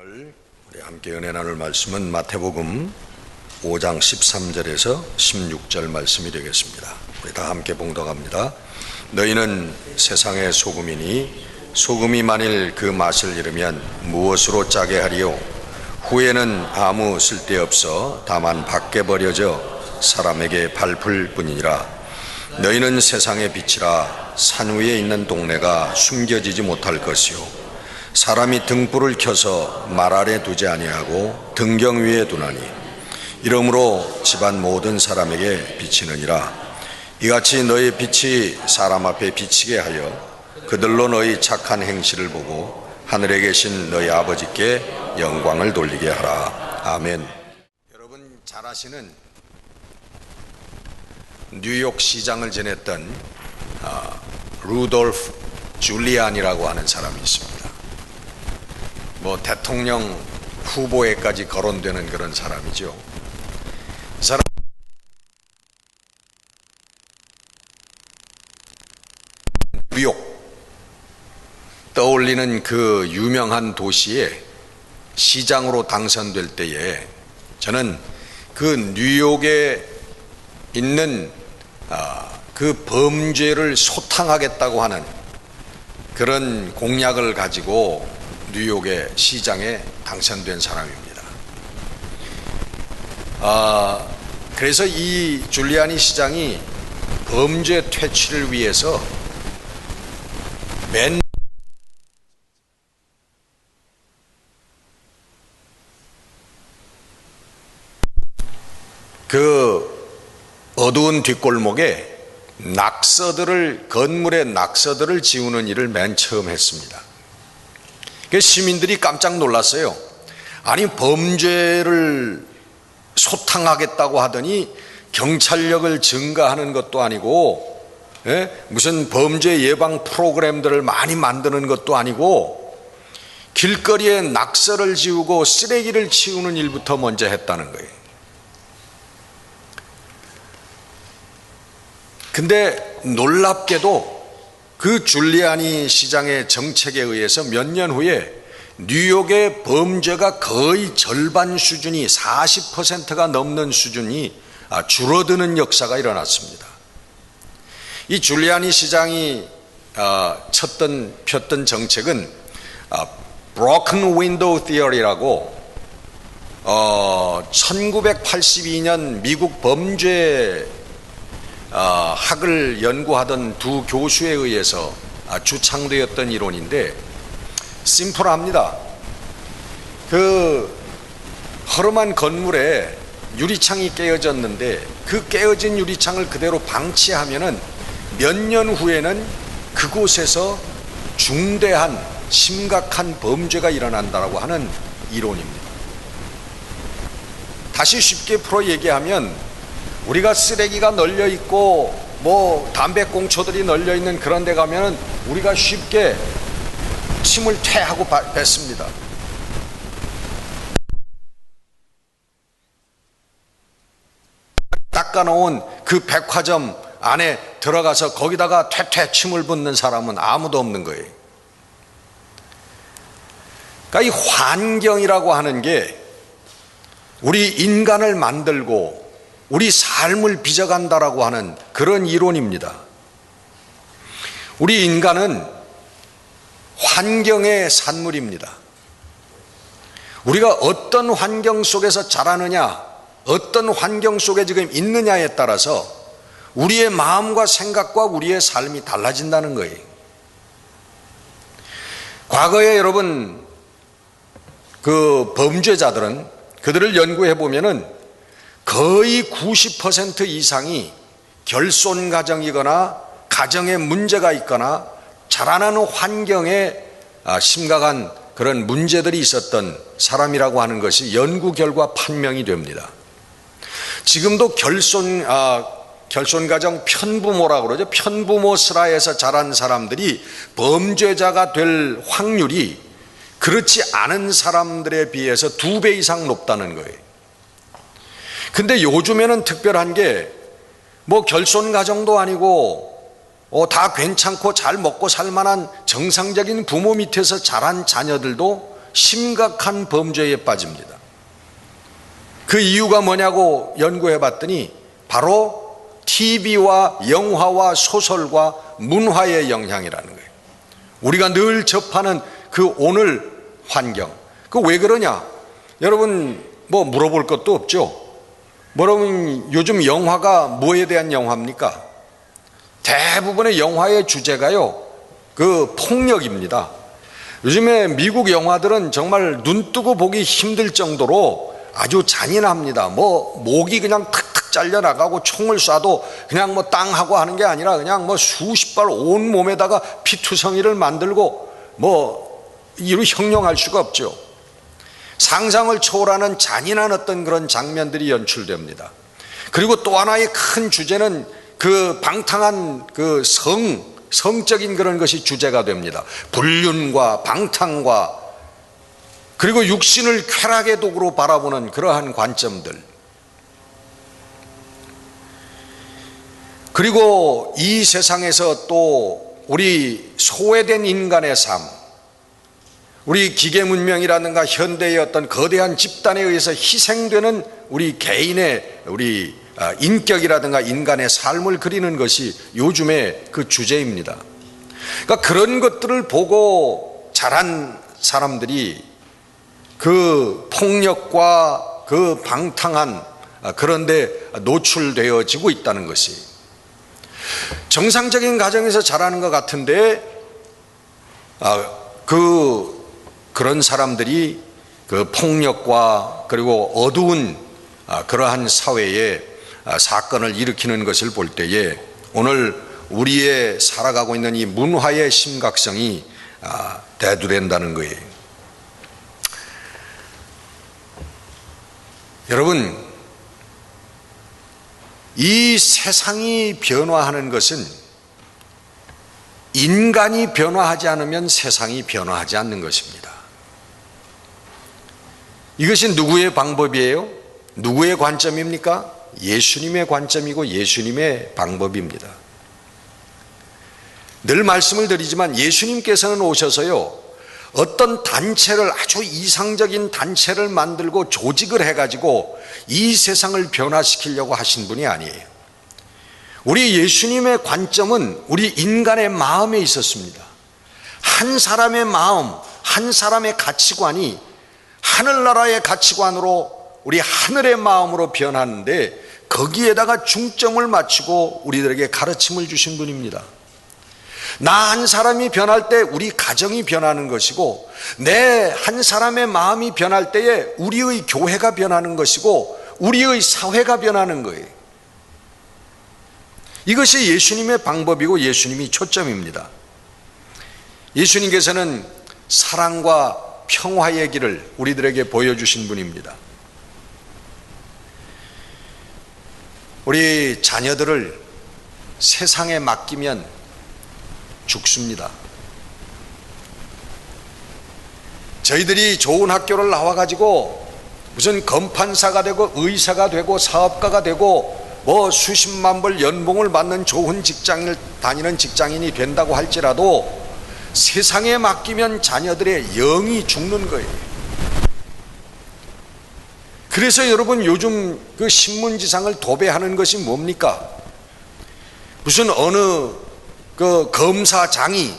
오늘 우리 함께 은혜 나눌 말씀은 마태복음 5장 13절에서 16절 말씀이 되겠습니다. 우리 다 함께 봉독합니다. 너희는 세상의 소금이니 소금이 만일 그 맛을 잃으면 무엇으로 짜게 하리요? 후에는 아무 쓸데없어 다만 밖에 버려져 사람에게 밟을 뿐이니라. 너희는 세상의 빛이라. 산 위에 있는 동네가 숨겨지지 못할 것이요 사람이 등불을 켜서 말 아래 두지 아니하고 등경 위에 두나니 이러므로 집안 모든 사람에게 비치느니라. 이같이 너희 빛이 사람 앞에 비치게 하여 그들로 너희 착한 행실을 보고 하늘에 계신 너희 아버지께 영광을 돌리게 하라. 아멘. 여러분 잘 아시는 뉴욕 시장을 지냈던 루돌프 줄리안이라고 하는 사람이 있습니다. 대통령 후보에까지 거론되는 그런 사람이죠. 이 사람 뉴욕 떠올리는 그 유명한 도시에 시장으로 당선될 때에 저는 그 뉴욕에 있는 그 범죄를 소탕하겠다고 하는 그런 공약을 가지고 뉴욕의 시장에 당선된 사람입니다. 그래서 이 줄리아니 시장이 범죄 퇴치를 위해서 그 어두운 뒷골목에 건물에 낙서들을 지우는 일을 맨 처음 했습니다. 시민들이 깜짝 놀랐어요. 아니 범죄를 소탕하겠다고 하더니 경찰력을 증가하는 것도 아니고 무슨 범죄 예방 프로그램들을 많이 만드는 것도 아니고 길거리에 낙서를 지우고 쓰레기를 치우는 일부터 먼저 했다는 거예요. 근데 놀랍게도 그 줄리아니 시장의 정책에 의해서 몇 년 후에 뉴욕의 범죄가 거의 절반 수준이 40%가 넘는 수준이 줄어드는 역사가 일어났습니다. 이 줄리아니 시장이 폈던 정책은 Broken Window Theory라고 1982년 미국 범죄 학을 연구하던 두 교수에 의해서 주창되었던 이론인데 심플합니다. 그 허름한 건물에 유리창이 깨어졌는데 그 깨어진 유리창을 그대로 방치하면은 몇 년 후에는 그곳에서 중대한 심각한 범죄가 일어난다고 하는 이론입니다. 다시 쉽게 풀어 얘기하면 우리가 쓰레기가 널려 있고 담배꽁초들이 널려 있는 그런 데 가면은 우리가 쉽게 침을 퇴하고 뱉습니다. 닦아놓은 그 백화점 안에 들어가서 거기다가 퇴퇴 침을 붓는 사람은 아무도 없는 거예요. 그러니까 이 환경이라고 하는 게 우리 인간을 만들고 우리 삶을 빚어간다라고 하는 그런 이론입니다. 우리 인간은 환경의 산물입니다. 우리가 어떤 환경 속에서 자라느냐, 어떤 환경 속에 지금 있느냐에 따라서 우리의 마음과 생각과 우리의 삶이 달라진다는 거예요. 과거에 여러분 그 범죄자들은 그들을 연구해 보면은 거의 90% 이상이 결손 가정이거나 가정에 문제가 있거나 자라나는 환경에 심각한 그런 문제들이 있었던 사람이라고 하는 것이 연구 결과 판명이 됩니다. 지금도 결손 가정 편부모라고 그러죠. 편부모 슬하에서 자란 사람들이 범죄자가 될 확률이 그렇지 않은 사람들에 비해서 2배 이상 높다는 거예요. 근데 요즘에는 특별한 게 결손 가정도 아니고 다 괜찮고 잘 먹고 살 만한 정상적인 부모 밑에서 자란 자녀들도 심각한 범죄에 빠집니다. 그 이유가 뭐냐고 연구해 봤더니 바로 TV와 영화와 소설과 문화의 영향이라는 거예요. 우리가 늘 접하는 그 오늘 환경. 그 왜 그러냐? 여러분 뭐 물어볼 것도 없죠. 여러분 요즘 영화가 뭐에 대한 영화입니까? 대부분의 영화의 주제가요, 그 폭력입니다. 요즘에 미국 영화들은 정말 눈 뜨고 보기 힘들 정도로 아주 잔인합니다. 목이 그냥 탁탁 잘려나가고 총을 쏴도 그냥 땅하고 하는 게 아니라 그냥 수십 발 온 몸에다가 피투성이를 만들고 이루 형용할 수가 없죠. 상상을 초월하는 잔인한 어떤 그런 장면들이 연출됩니다. 그리고 또 하나의 큰 주제는 그 방탕한 그 성적인 그런 것이 주제가 됩니다. 불륜과 방탕과 그리고 육신을 쾌락의 도구로 바라보는 그러한 관점들. 그리고 이 세상에서 또 우리 소외된 인간의 삶, 우리 기계 문명이라든가 현대의 어떤 거대한 집단에 의해서 희생되는 우리 개인의 우리 인격이라든가 인간의 삶을 그리는 것이 요즘의 그 주제입니다. 그러니까 그런 것들을 보고 자란 사람들이 그 폭력과 그 방탕한 그런데 노출되어지고 있다는 것이, 정상적인 가정에서 자라는 것 같은데 그런 사람들이 그 폭력과 그리고 어두운 그러한 사회에 사건을 일으키는 것을 볼 때에 오늘 우리의 살아가고 있는 이 문화의 심각성이 대두된다는 거예요. 여러분, 이 세상이 변화하는 것은 인간이 변화하지 않으면 세상이 변화하지 않는 것입니다. 이것이 누구의 방법이에요? 누구의 관점입니까? 예수님의 관점이고 예수님의 방법입니다. 늘 말씀을 드리지만 예수님께서는 오셔서요, 어떤 단체를, 아주 이상적인 단체를 만들고 조직을 해가지고 이 세상을 변화시키려고 하신 분이 아니에요. 우리 예수님의 관점은 우리 인간의 마음에 있었습니다. 한 사람의 마음, 한 사람의 가치관이 하늘나라의 가치관으로 우리 하늘의 마음으로 변하는데 거기에다가 중점을 맞추고 우리들에게 가르침을 주신 분입니다. 나 한 사람이 변할 때 우리 가정이 변하는 것이고, 내 한 사람의 마음이 변할 때에 우리의 교회가 변하는 것이고 우리의 사회가 변하는 거예요. 이것이 예수님의 방법이고 예수님이 초점입니다. 예수님께서는 사랑과 평화의 길을 우리들에게 보여주신 분입니다. 우리 자녀들을 세상에 맡기면 죽습니다. 저희들이 좋은 학교를 나와가지고 무슨 검판사가 되고 의사가 되고 사업가가 되고 수십만 불 연봉을 받는 좋은 직장을 다니는 직장인이 된다고 할지라도 세상에 맡기면 자녀들의 영이 죽는 거예요. 그래서 여러분 요즘 그 신문지상을 도배하는 것이 뭡니까? 무슨 어느 그 검사장이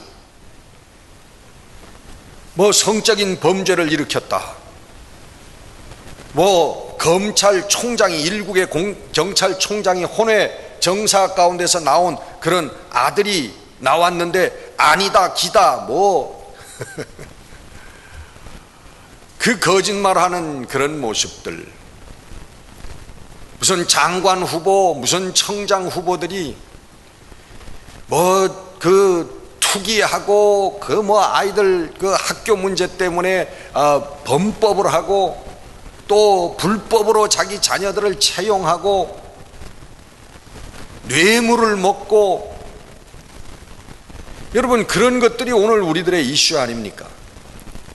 성적인 범죄를 일으켰다, 검찰총장이, 일국의 경찰총장이 혼외 정사 가운데서 나온 그런 아들이 나왔는데 아니다 기다 그 거짓말하는 그런 모습들, 무슨 장관 후보, 무슨 청장 후보들이 투기하고 아이들 그 학교 문제 때문에 범법을 하고 또 불법으로 자기 자녀들을 채용하고 뇌물을 먹고, 여러분 그런 것들이 오늘 우리들의 이슈 아닙니까?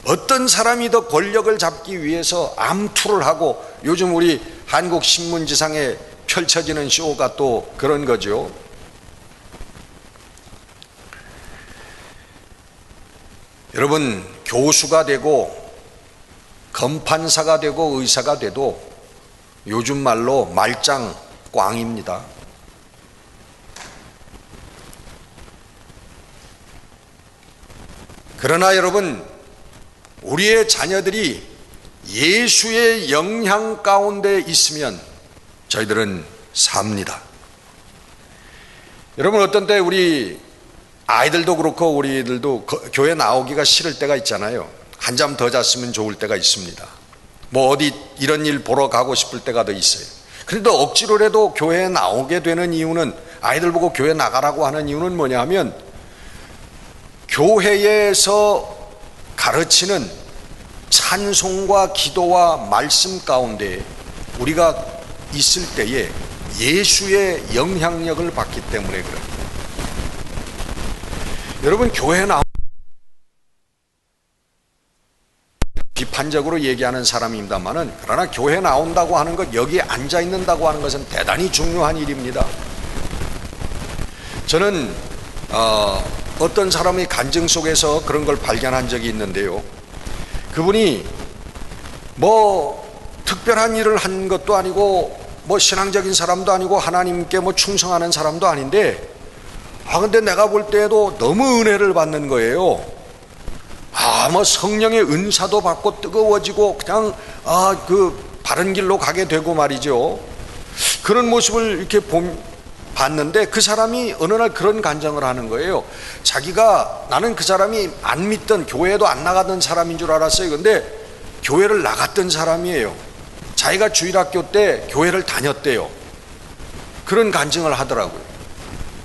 어떤 사람이 더 권력을 잡기 위해서 암투를 하고, 요즘 우리 한국 신문지상에 펼쳐지는 쇼가 또 그런 거죠. 여러분 교수가 되고 검판사가 되고 의사가 돼도 요즘 말로 말짱 꽝입니다. 그러나 여러분, 우리의 자녀들이 예수의 영향 가운데 있으면 저희들은 삽니다. 여러분, 어떤 때 우리 아이들도 그렇고 우리들도 교회 나오기가 싫을 때가 있잖아요. 한잠 더 잤으면 좋을 때가 있습니다. 뭐 어디 이런 일 보러 가고 싶을 때가 더 있어요. 그래도 억지로라도 교회에 나오게 되는 이유는, 아이들 보고 교회 나가라고 하는 이유는 뭐냐 하면, 교회에서 가르치는 찬송과 기도와 말씀 가운데 우리가 있을 때에 예수의 영향력을 받기 때문에 그럽니다. 여러분, 교회에 나오면 비판적으로 얘기하는 사람입니다만은, 그러나 교회 나온다고 하는 것, 여기에 앉아 있는다고 하는 것은 대단히 중요한 일입니다. 저는 어떤 사람의 간증 속에서 그런 걸 발견한 적이 있는데요. 그분이 뭐 특별한 일을 한 것도 아니고 뭐 신앙적인 사람도 아니고 하나님께 뭐 충성하는 사람도 아닌데, 근데 내가 볼 때에도 너무 은혜를 받는 거예요. 뭐 성령의 은사도 받고 뜨거워지고 그냥 그 바른 길로 가게 되고 말이죠. 그런 모습을 이렇게 봤는데, 그 사람이 어느 날 그런 간증을 하는 거예요. 자기가, 나는 그 사람이 안 믿던, 교회에도 안 나가던 사람인 줄 알았어요. 근데 교회를 나갔던 사람이에요. 자기가 주일학교 때 교회를 다녔대요. 그런 간증을 하더라고요.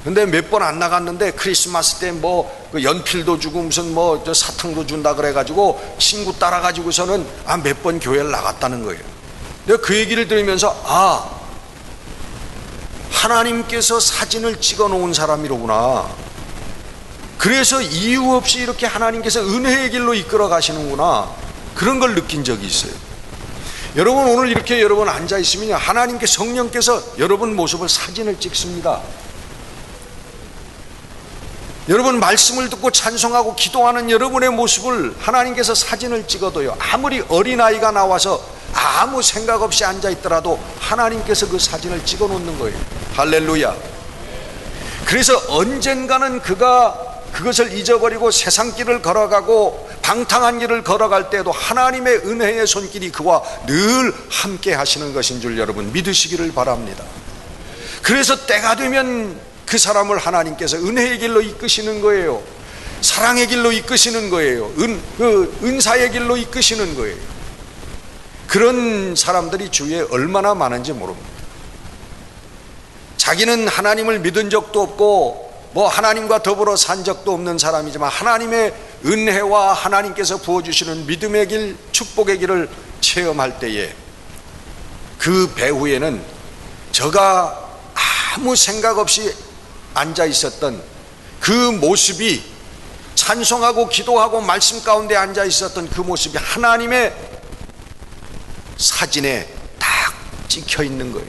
근데 몇 번 안 나갔는데 크리스마스 때 뭐 그 연필도 주고 무슨 뭐 저 사탕도 준다 그래가지고 친구 따라가지고서는 몇 번 교회를 나갔다는 거예요. 내가 그 얘기를 들으면서 하나님께서 사진을 찍어 놓은 사람이로구나. 그래서 이유 없이 이렇게 하나님께서 은혜의 길로 이끌어 가시는구나. 그런 걸 느낀 적이 있어요. 여러분, 오늘 이렇게 여러분 앉아 있으면 하나님께, 성령께서 여러분 모습을 사진을 찍습니다. 여러분 말씀을 듣고 찬송하고 기도하는 여러분의 모습을 하나님께서 사진을 찍어도요, 아무리 어린아이가 나와서 아무 생각 없이 앉아 있더라도 하나님께서 그 사진을 찍어 놓는 거예요. 할렐루야. 그래서 언젠가는 그가 그것을 잊어버리고 세상 길을 걸어가고 방탕한 길을 걸어갈 때에도 하나님의 은혜의 손길이 그와 늘 함께 하시는 것인 줄 여러분 믿으시기를 바랍니다. 그래서 때가 되면 그 사람을 하나님께서 은혜의 길로 이끄시는 거예요. 사랑의 길로 이끄시는 거예요. 은사의 길로 이끄시는 거예요. 그런 사람들이 주위에 얼마나 많은지 모릅니다. 자기는 하나님을 믿은 적도 없고 뭐 하나님과 더불어 산 적도 없는 사람이지만, 하나님의 은혜와 하나님께서 부어주시는 믿음의 길, 축복의 길을 체험할 때에 그 배후에는 저가 아무 생각 없이 앉아 있었던 그 모습이, 찬송하고 기도하고 말씀 가운데 앉아 있었던 그 모습이 하나님의 사진에 딱 찍혀 있는 거예요.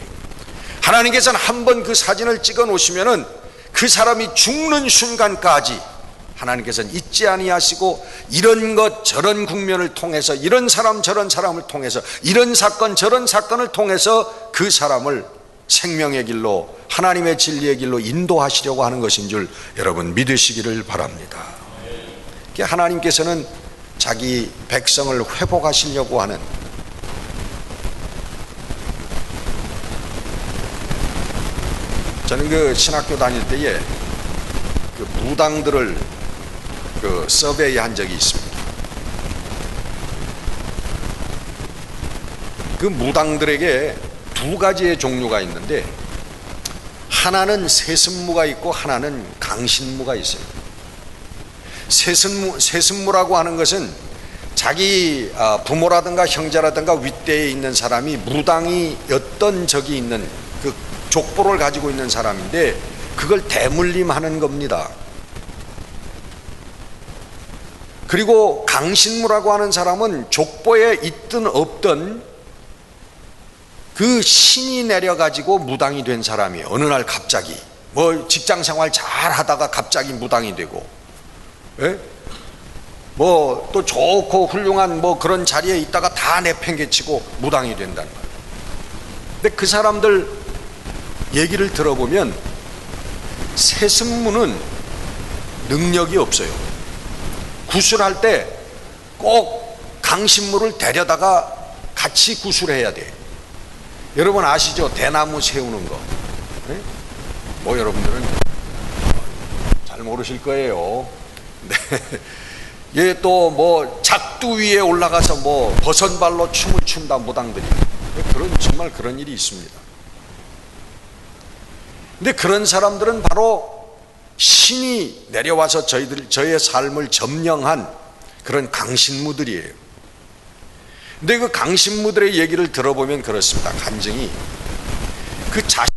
하나님께서는 한번 그 사진을 찍어 놓으시면은 그 사람이 죽는 순간까지 하나님께서는 잊지 아니하시고, 이런 것 저런 국면을 통해서, 이런 사람 저런 사람을 통해서, 이런 사건 저런 사건을 통해서 그 사람을 생명의 길로, 하나님의 진리의 길로 인도하시려고 하는 것인 줄 여러분 믿으시기를 바랍니다. 하나님께서는 자기 백성을 회복하시려고 하는, 저는 그 신학교 다닐 때에 그 무당들을 그 서베이 한 적이 있습니다. 그 무당들에게 두 가지의 종류가 있는데, 하나는 세습무가 있고 하나는 강신무가 있어요. 세습무라고 하는 것은 자기 부모라든가 형제라든가 윗대에 있는 사람이 무당이 어떤 적이 있는 그 족보를 가지고 있는 사람인데, 그걸 대물림하는 겁니다. 그리고 강신무라고 하는 사람은 족보에 있든 없든 그 신이 내려가지고 무당이 된 사람이에요. 어느 날 갑자기 뭐 직장생활 잘 하다가 갑자기 무당이 되고, 예? 뭐 또 좋고 훌륭한 뭐 그런 자리에 있다가 다 내팽개치고 무당이 된다는 거예요. 근데 그 사람들 얘기를 들어보면 세습문은 능력이 없어요. 구술할 때 꼭 강신물을 데려다가 같이 구술해야 돼. 여러분 아시죠? 대나무 세우는 거. 네? 뭐 여러분들은 잘 모르실 거예요. 네. 예, 또 뭐 작두 위에 올라가서 뭐 버선발로 춤을 춘다 무당들이. 정말 그런 일이 있습니다. 근데 그런 사람들은 바로 신이 내려와서 저의 삶을 점령한 그런 강신무들이에요. 근데 그 강신무들의 얘기를 들어보면 그렇습니다. 간증이 그 자신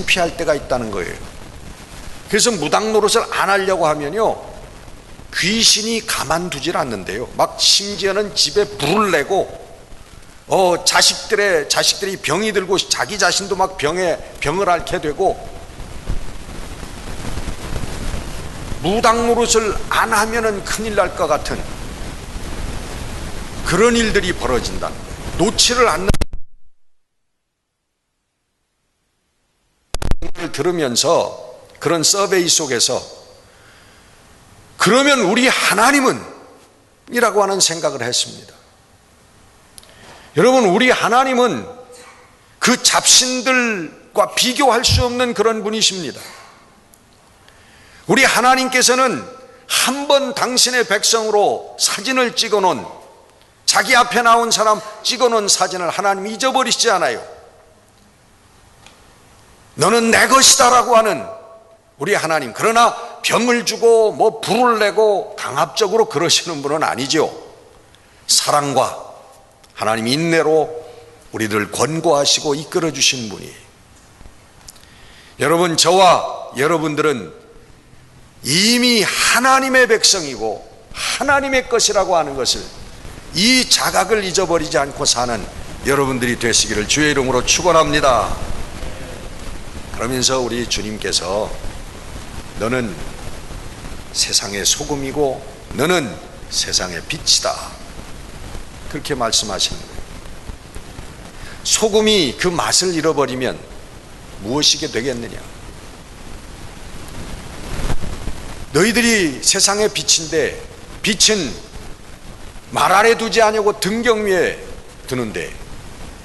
피할 때가 있다는 거예요. 그래서 무당 노릇을 안 하려고 하면요, 귀신이 가만두질 않는데요. 막 심지어는 집에 불을 내고 자식들이 병이 들고 자기 자신도 막 병을 앓게 되고, 무당 노릇을 안 하면은 큰일 날 것 같은 그런 일들이 벌어진다는 거예요. 놓지를 않는 걸 들으면서 그런 서베이 속에서 그러면 우리 하나님은 이라고 하는 생각을 했습니다. 여러분, 우리 하나님은 그 잡신들과 비교할 수 없는 그런 분이십니다. 우리 하나님께서는 한 번 당신의 백성으로 사진을 찍어놓은, 자기 앞에 나온 사람 찍어놓은 사진을 하나님 잊어버리시지 않아요. 너는 내 것이다 라고 하는 우리 하나님. 그러나 병을 주고 뭐 불을 내고 강압적으로 그러시는 분은 아니죠. 사랑과 하나님 인내로 우리를 권고하시고 이끌어 주신 분이에요. 여러분, 저와 여러분들은 이미 하나님의 백성이고 하나님의 것이라고 하는 것을, 이 자각을 잊어버리지 않고 사는 여러분들이 되시기를 주의 이름으로 축원합니다. 그러면서 우리 주님께서 너는 세상의 소금이고 너는 세상의 빛이다, 그렇게 말씀하시는 거예요. 소금이 그 맛을 잃어버리면 무엇이게 되겠느냐? 너희들이 세상의 빛인데 빛은 말 아래 두지 아니고 등경 위에 두는데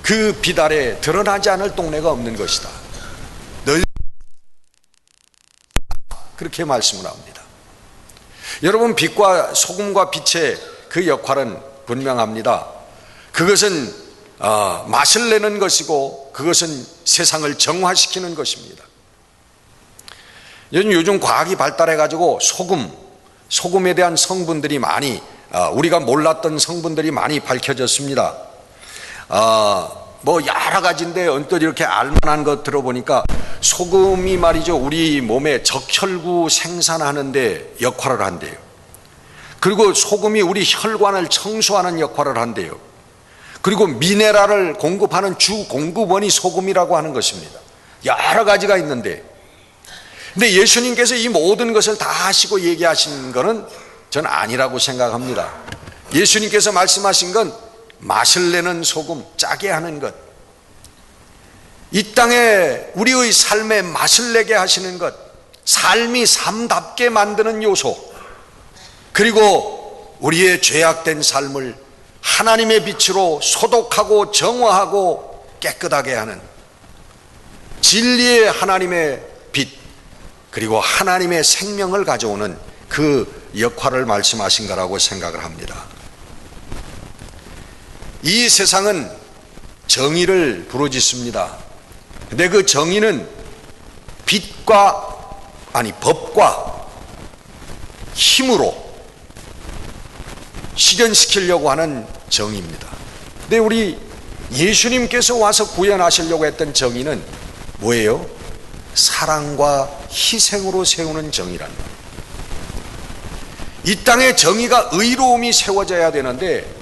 그 빛 아래 드러나지 않을 동네가 없는 것이다. 너희 그렇게 말씀을 합니다. 여러분, 빛과 소금과 빛의 그 역할은 분명합니다. 그것은 맛을 내는 것이고 그것은 세상을 정화시키는 것입니다. 요즘 과학이 발달해 가지고 소금에 대한 성분들이 많이, 우리가 몰랐던 성분들이 많이 밝혀졌습니다. 뭐 여러 가지인데 언뜻 이렇게 알만한 것 들어보니까 소금이 말이죠, 우리 몸에 적혈구 생산하는 데 역할을 한대요. 그리고 소금이 우리 혈관을 청소하는 역할을 한대요. 그리고 미네랄을 공급하는 주 공급원이 소금이라고 하는 것입니다. 여러 가지가 있는데, 근데 예수님께서 이 모든 것을 다 하시고 얘기하신 것은 저는 아니라고 생각합니다. 예수님께서 말씀하신 건 맛을 내는 소금, 짜게 하는 것, 이 땅에 우리의 삶에 맛을 내게 하시는 것, 삶이 삶답게 만드는 요소, 그리고 우리의 죄악된 삶을 하나님의 빛으로 소독하고 정화하고 깨끗하게 하는 진리의 하나님의 빛, 그리고 하나님의 생명을 가져오는 그 역할을 말씀하신 거라고 생각을 합니다. 이 세상은 정의를 부르짖습니다. 근데 그 정의는 법과 힘으로 실현시키려고 하는 정의입니다. 근데 우리 예수님께서 와서 구현하시려고 했던 정의는 뭐예요? 사랑과 희생으로 세우는 정의란 말이에요. 이 땅에 정의가 의로움이 세워져야 되는데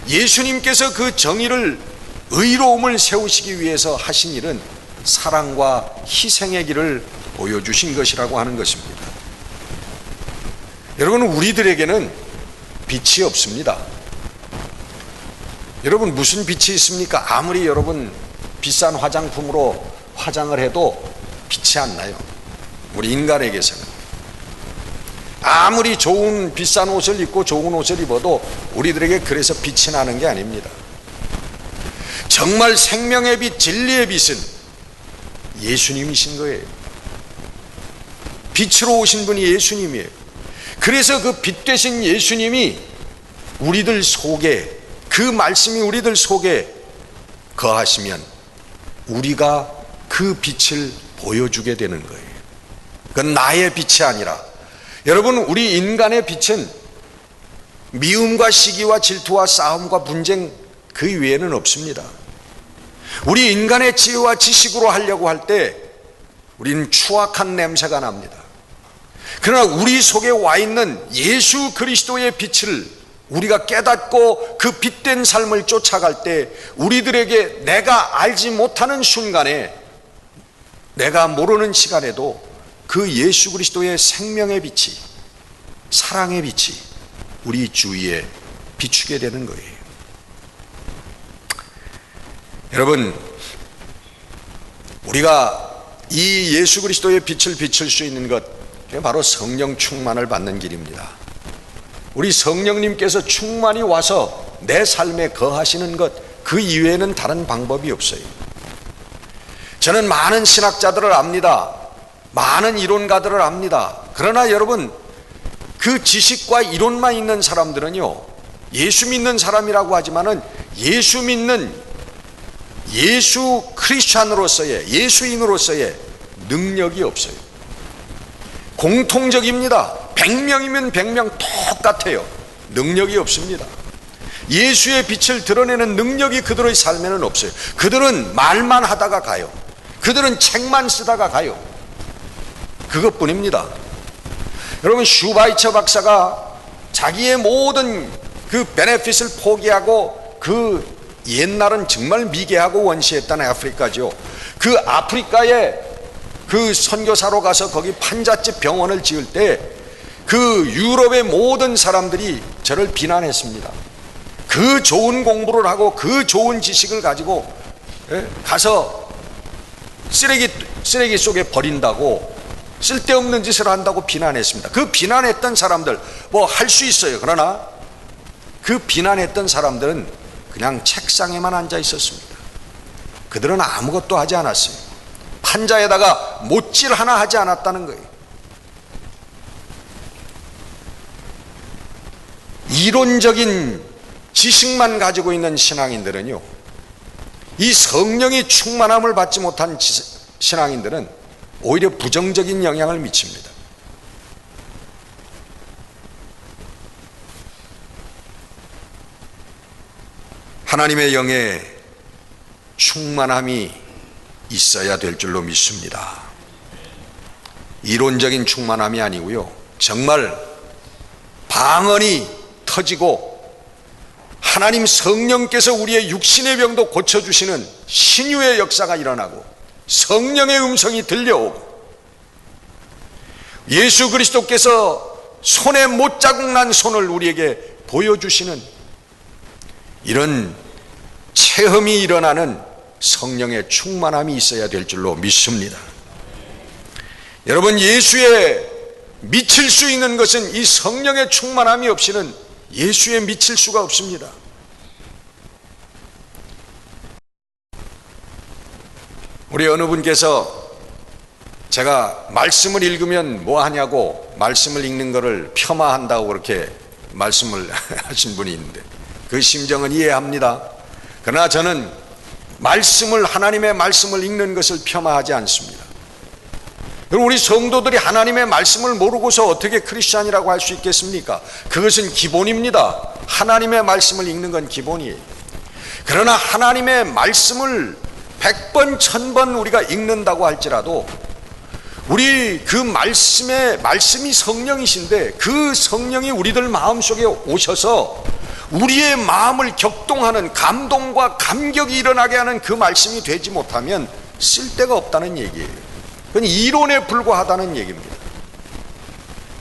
예수님께서 그 정의를, 의로움을 세우시기 위해서 하신 일은 사랑과 희생의 길을 보여주신 것이라고 하는 것입니다. 여러분, 우리들에게는 빛이 없습니다. 여러분, 무슨 빛이 있습니까? 아무리 여러분 비싼 화장품으로 화장을 해도 빛이 안 나요. 우리 인간에게서는. 아무리 좋은 비싼 옷을 입고 좋은 옷을 입어도 우리들에게 그래서 빛이 나는 게 아닙니다. 정말 생명의 빛, 진리의 빛은 예수님이신 거예요. 빛으로 오신 분이 예수님이에요. 그래서 그 빛 되신 예수님이 우리들 속에, 그 말씀이 우리들 속에 거하시면 우리가 그 빛을 보여주게 되는 거예요. 그건 나의 빛이 아니라, 여러분, 우리 인간의 빛은 미움과 시기와 질투와 싸움과 분쟁, 그 외에는 없습니다. 우리 인간의 지혜와 지식으로 하려고 할 때 우리는 추악한 냄새가 납니다. 그러나 우리 속에 와 있는 예수 그리스도의 빛을 우리가 깨닫고 그 빛된 삶을 쫓아갈 때 우리들에게 내가 알지 못하는 순간에, 내가 모르는 시간에도 그 예수 그리스도의 생명의 빛이, 사랑의 빛이 우리 주위에 비추게 되는 거예요. 여러분, 우리가 이 예수 그리스도의 빛을 비출 수 있는 것, 그게 바로 성령 충만을 받는 길입니다. 우리 성령님께서 충만히 와서 내 삶에 거하시는 것, 그 이외에는 다른 방법이 없어요. 저는 많은 신학자들을 압니다. 많은 이론가들을 압니다. 그러나 여러분, 그 지식과 이론만 있는 사람들은요, 예수 믿는 사람이라고 하지만은 예수 믿는 예수 크리스찬으로서의, 예수인으로서의 능력이 없어요. 공통적입니다. 100명이면 100명 똑같아요. 능력이 없습니다. 예수의 빛을 드러내는 능력이 그들의 삶에는 없어요. 그들은 말만 하다가 가요. 그들은 책만 쓰다가 가요. 그것뿐입니다. 여러분, 슈바이처 박사가 자기의 모든 그 베네핏을 포기하고, 그 옛날은 정말 미개하고 원시했던 아프리카죠. 그 아프리카에 그 선교사로 가서 거기 판잣집 병원을 지을 때 그 유럽의 모든 사람들이 저를 비난했습니다. 그 좋은 공부를 하고 그 좋은 지식을 가지고 가서 쓰레기 속에 버린다고, 쓸데없는 짓을 한다고 비난했습니다. 그 비난했던 사람들, 뭐 할 수 있어요. 그러나 그 비난했던 사람들은 그냥 책상에만 앉아 있었습니다. 그들은 아무것도 하지 않았어요. 판자에다가 못질 하나 하지 않았다는 거예요. 이론적인 지식만 가지고 있는 신앙인들은요, 이 성령이 충만함을 받지 못한 신앙인들은 오히려 부정적인 영향을 미칩니다. 하나님의 영에 충만함이 있어야 될 줄로 믿습니다. 이론적인 충만함이 아니고요, 정말 방언이 터지고 하나님 성령께서 우리의 육신의 병도 고쳐주시는 신유의 역사가 일어나고 성령의 음성이 들려오고 예수 그리스도께서 손에 못자국 난 손을 우리에게 보여주시는 이런 체험이 일어나는 성령의 충만함이 있어야 될 줄로 믿습니다. 여러분, 예수에 미칠 수 있는 것은 이 성령의 충만함이 없이는 예수에 미칠 수가 없습니다. 우리 어느 분께서 제가 말씀을 읽으면 뭐 하냐고, 말씀을 읽는 것을 폄하한다고 그렇게 말씀을 하신 분이 있는데 그 심정은 이해합니다. 그러나 저는 하나님의 말씀을 읽는 것을 폄하하지 않습니다. 우리 성도들이 하나님의 말씀을 모르고서 어떻게 크리스찬이라고 할 수 있겠습니까? 그것은 기본입니다. 하나님의 말씀을 읽는 건 기본이에요. 그러나 하나님의 말씀을 100번, 1000번 우리가 읽는다고 할지라도 우리 그 말씀이 성령이신데 그 성령이 우리들 마음속에 오셔서 우리의 마음을 격동하는 감동과 감격이 일어나게 하는 그 말씀이 되지 못하면 쓸데가 없다는 얘기예요. 그건 이론에 불과하다는 얘기입니다.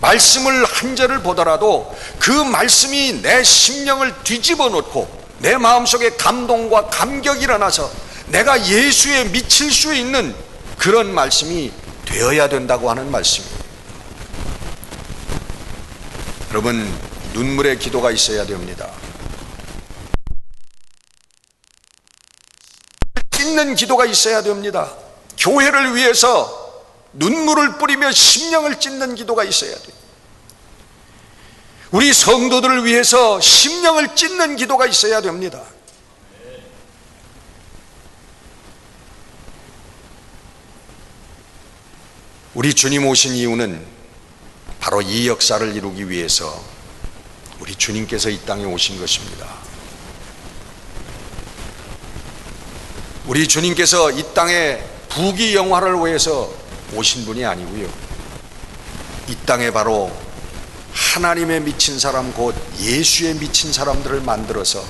말씀을 한 절을 보더라도 그 말씀이 내 심령을 뒤집어 놓고 내 마음속에 감동과 감격이 일어나서 내가 예수에 미칠 수 있는 그런 말씀이 되어야 된다고 하는 말씀이에요. 여러분, 눈물의 기도가 있어야 됩니다. 찢는 기도가 있어야 됩니다. 교회를 위해서 눈물을 뿌리며 심령을 찢는 기도가 있어야 돼요. 우리 성도들을 위해서 심령을 찢는 기도가 있어야 됩니다. 우리 주님 오신 이유는 바로 이 역사를 이루기 위해서 우리 주님께서 이 땅에 오신 것입니다. 우리 주님께서 이 땅에 부귀영화를 위해서 오신 분이 아니고요, 이 땅에 바로 하나님에 미친 사람, 곧 예수에 미친 사람들을 만들어서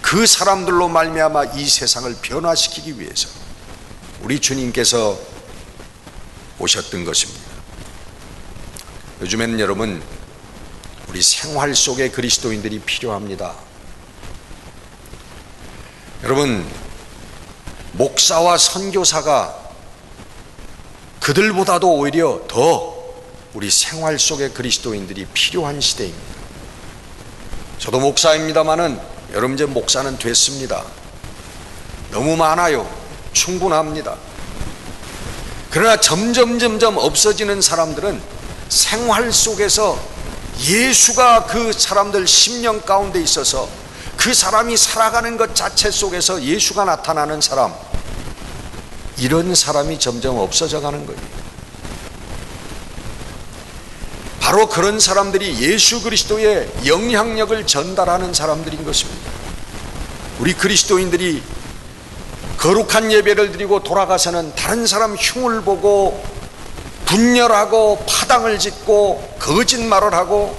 그 사람들로 말미암아 이 세상을 변화시키기 위해서 우리 주님께서 오셨던 것입니다. 요즘에는 여러분, 우리 생활 속에 그리스도인들이 필요합니다. 여러분, 목사와 선교사가 그들보다도 오히려 더 우리 생활 속에 그리스도인들이 필요한 시대입니다. 저도 목사입니다마는 여러분, 이제 목사는 됐습니다. 너무 많아요. 충분합니다. 그러나 점점 없어지는 사람들은 생활 속에서 예수가 그 사람들 심령 가운데 있어서 그 사람이 살아가는 것 자체 속에서 예수가 나타나는 사람, 이런 사람이 점점 없어져 가는 거예요. 바로 그런 사람들이 예수 그리스도의 영향력을 전달하는 사람들인 것입니다. 우리 그리스도인들이 거룩한 예배를 드리고 돌아가서는 다른 사람 흉을 보고 분열하고 파당을 짓고 거짓말을 하고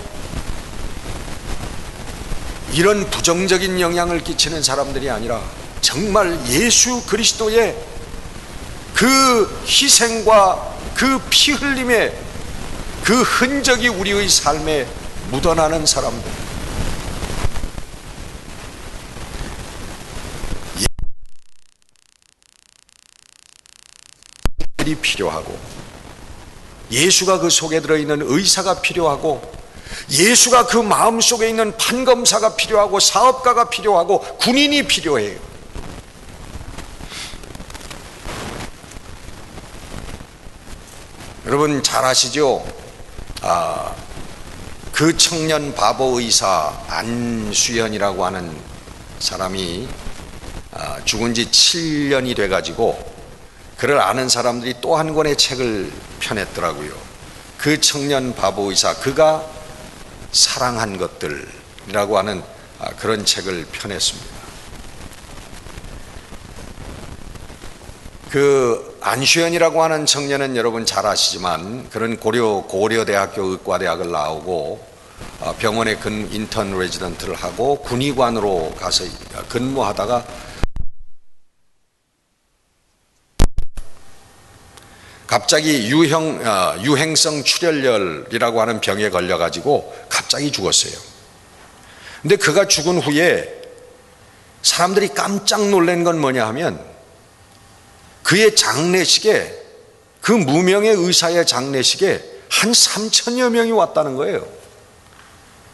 이런 부정적인 영향을 끼치는 사람들이 아니라 정말 예수 그리스도의 그 희생과 그 피 흘림의 그 흔적이 우리의 삶에 묻어나는 사람들, 이 필요하고, 예수가 그 속에 들어있는 의사가 필요하고, 예수가 그 마음속에 있는 판검사가 필요하고, 사업가가 필요하고, 군인이 필요해요. 여러분 잘 아시죠? 그 청년 바보 의사 안수현이라고 하는 사람이 죽은 지 7년이 돼가지고 그를 아는 사람들이 또 한 권의 책을 펴냈더라고요. 그 청년 바보 의사, 그가 사랑한 것들이라고 하는 그런 책을 펴냈습니다. 그 안수현이라고 하는 청년은 여러분 잘 아시지만 그런 고려대학교 의과대학을 나오고 병원에 인턴 레지던트를 하고 군의관으로 가서 근무하다가 갑자기 유행성 출혈열이라고 하는 병에 걸려가지고 갑자기 죽었어요. 근데 그가 죽은 후에 사람들이 깜짝 놀란 건 뭐냐 하면 그의 장례식에, 그 무명의 의사의 장례식에 한 3천여 명이 왔다는 거예요.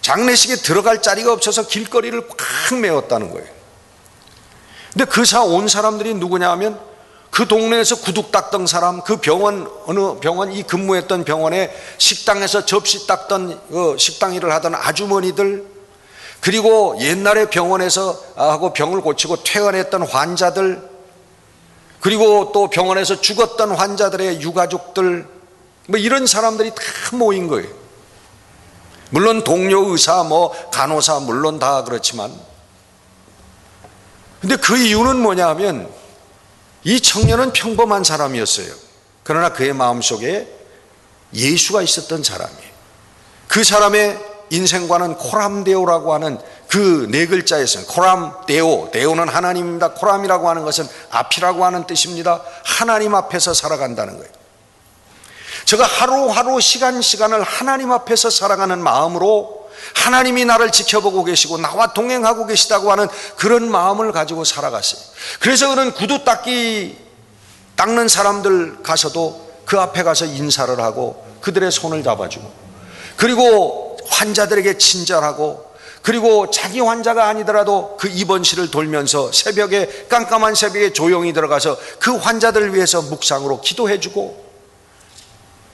장례식에 들어갈 자리가 없어서 길거리를 꽉 메웠다는 거예요. 근데 그 온 사람들이 누구냐 하면 그 동네에서 구둑 닦던 사람, 그 병원, 어느 병원, 이 근무했던 병원에 식당에서 접시 닦던 식당 일을 하던 아주머니들, 그리고 옛날에 병원에서 하고 병을 고치고 퇴원했던 환자들, 그리고 또 병원에서 죽었던 환자들의 유가족들, 뭐 이런 사람들이 다 모인 거예요. 물론 동료 의사, 간호사 물론 다 그렇지만, 근데 그 이유는 뭐냐 하면 이 청년은 평범한 사람이었어요. 그러나 그의 마음속에 예수가 있었던 사람이에요. 그 사람의 인생과는 코람데오라고 하는 그 네 글자에서는 코람데오, 데오는 하나님입니다. 코람이라고 하는 것은 앞이라고 하는 뜻입니다. 하나님 앞에서 살아간다는 거예요. 제가 하루하루 시간을 하나님 앞에서 살아가는 마음으로 하나님이 나를 지켜보고 계시고 나와 동행하고 계시다고 하는 그런 마음을 가지고 살아갔어요. 그래서 그는 구두 닦는 사람들 가서도 그 앞에 가서 인사를 하고 그들의 손을 잡아주고, 그리고 환자들에게 친절하고, 그리고 자기 환자가 아니더라도 그 입원실을 돌면서 깜깜한 새벽에 조용히 들어가서 그 환자들을 위해서 묵상으로 기도해주고,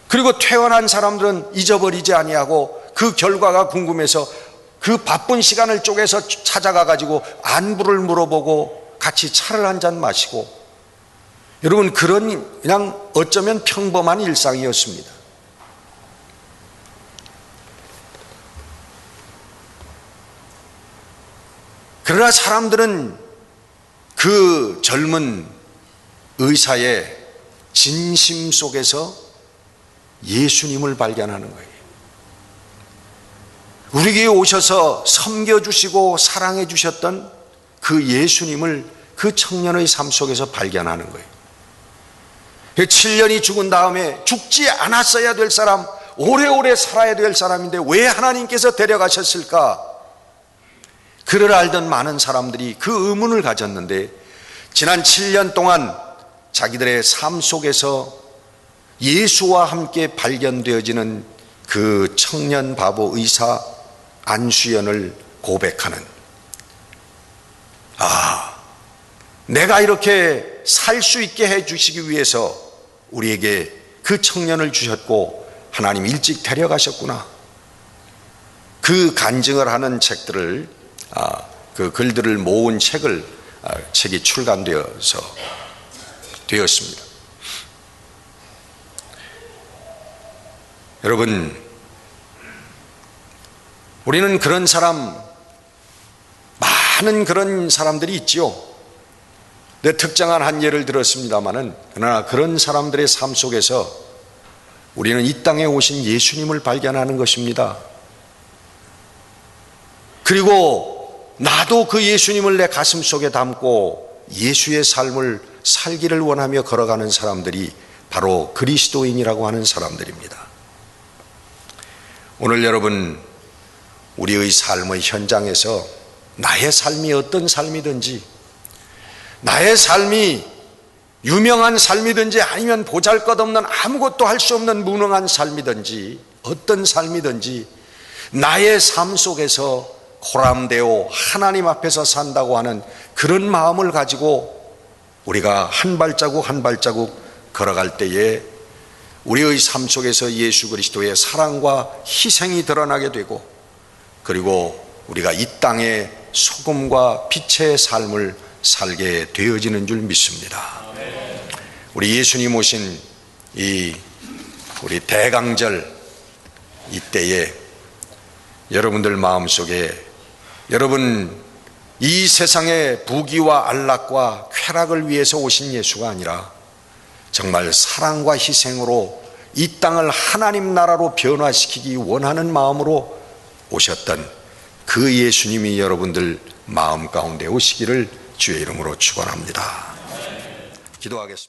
그리고 퇴원한 사람들은 잊어버리지 아니하고 그 결과가 궁금해서 그 바쁜 시간을 쪼개서 찾아가 가지고 안부를 물어보고 같이 차를 한 잔 마시고, 여러분, 그냥 어쩌면 평범한 일상이었습니다. 그러나 사람들은 그 젊은 의사의 진심 속에서 예수님을 발견하는 거예요. 우리에게 오셔서 섬겨주시고 사랑해 주셨던 그 예수님을 그 청년의 삶 속에서 발견하는 거예요. 7년이 죽은 다음에 죽지 않았어야 될 사람, 오래오래 살아야 될 사람인데 왜 하나님께서 데려가셨을까? 그를 알던 많은 사람들이 그 의문을 가졌는데, 지난 7년 동안 자기들의 삶 속에서 예수와 함께 발견되어지는 그 청년 바보 의사 안수연을 고백하는, 내가 이렇게 살 수 있게 해주시기 위해서 우리에게 그 청년을 주셨고 하나님 일찍 데려가셨구나. 그 간증을 하는 책들을, 그 글들을 모은 책이 되었습니다. 여러분, 우리는 많은 그런 사람들이 있지요. 특정한 한 예를 들었습니다마는, 그러나 그런 사람들의 삶 속에서 우리는 이 땅에 오신 예수님을 발견하는 것입니다. 그리고 나도 그 예수님을 내 가슴 속에 담고 예수의 삶을 살기를 원하며 걸어가는 사람들이 바로 그리스도인이라고 하는 사람들입니다. 오늘 여러분, 우리의 삶의 현장에서 나의 삶이 어떤 삶이든지, 나의 삶이 유명한 삶이든지 아니면 보잘것없는 아무것도 할 수 없는 무능한 삶이든지 어떤 삶이든지, 나의 삶 속에서 코람데오 하나님 앞에서 산다고 하는 그런 마음을 가지고 우리가 한 발자국 한 발자국 걸어갈 때에 우리의 삶 속에서 예수 그리스도의 사랑과 희생이 드러나게 되고, 그리고 우리가 이 땅의 소금과 빛의 삶을 살게 되어지는 줄 믿습니다. 우리 예수님 오신 우리 대강절 이때에 여러분들 마음속에, 여러분 이 세상의 부귀와 안락과 쾌락을 위해서 오신 예수가 아니라 정말 사랑과 희생으로 이 땅을 하나님 나라로 변화시키기 원하는 마음으로 오셨던 그 예수님이 여러분들 마음 가운데 오시기를 주의 이름으로 축원합니다. 기도하겠습니다.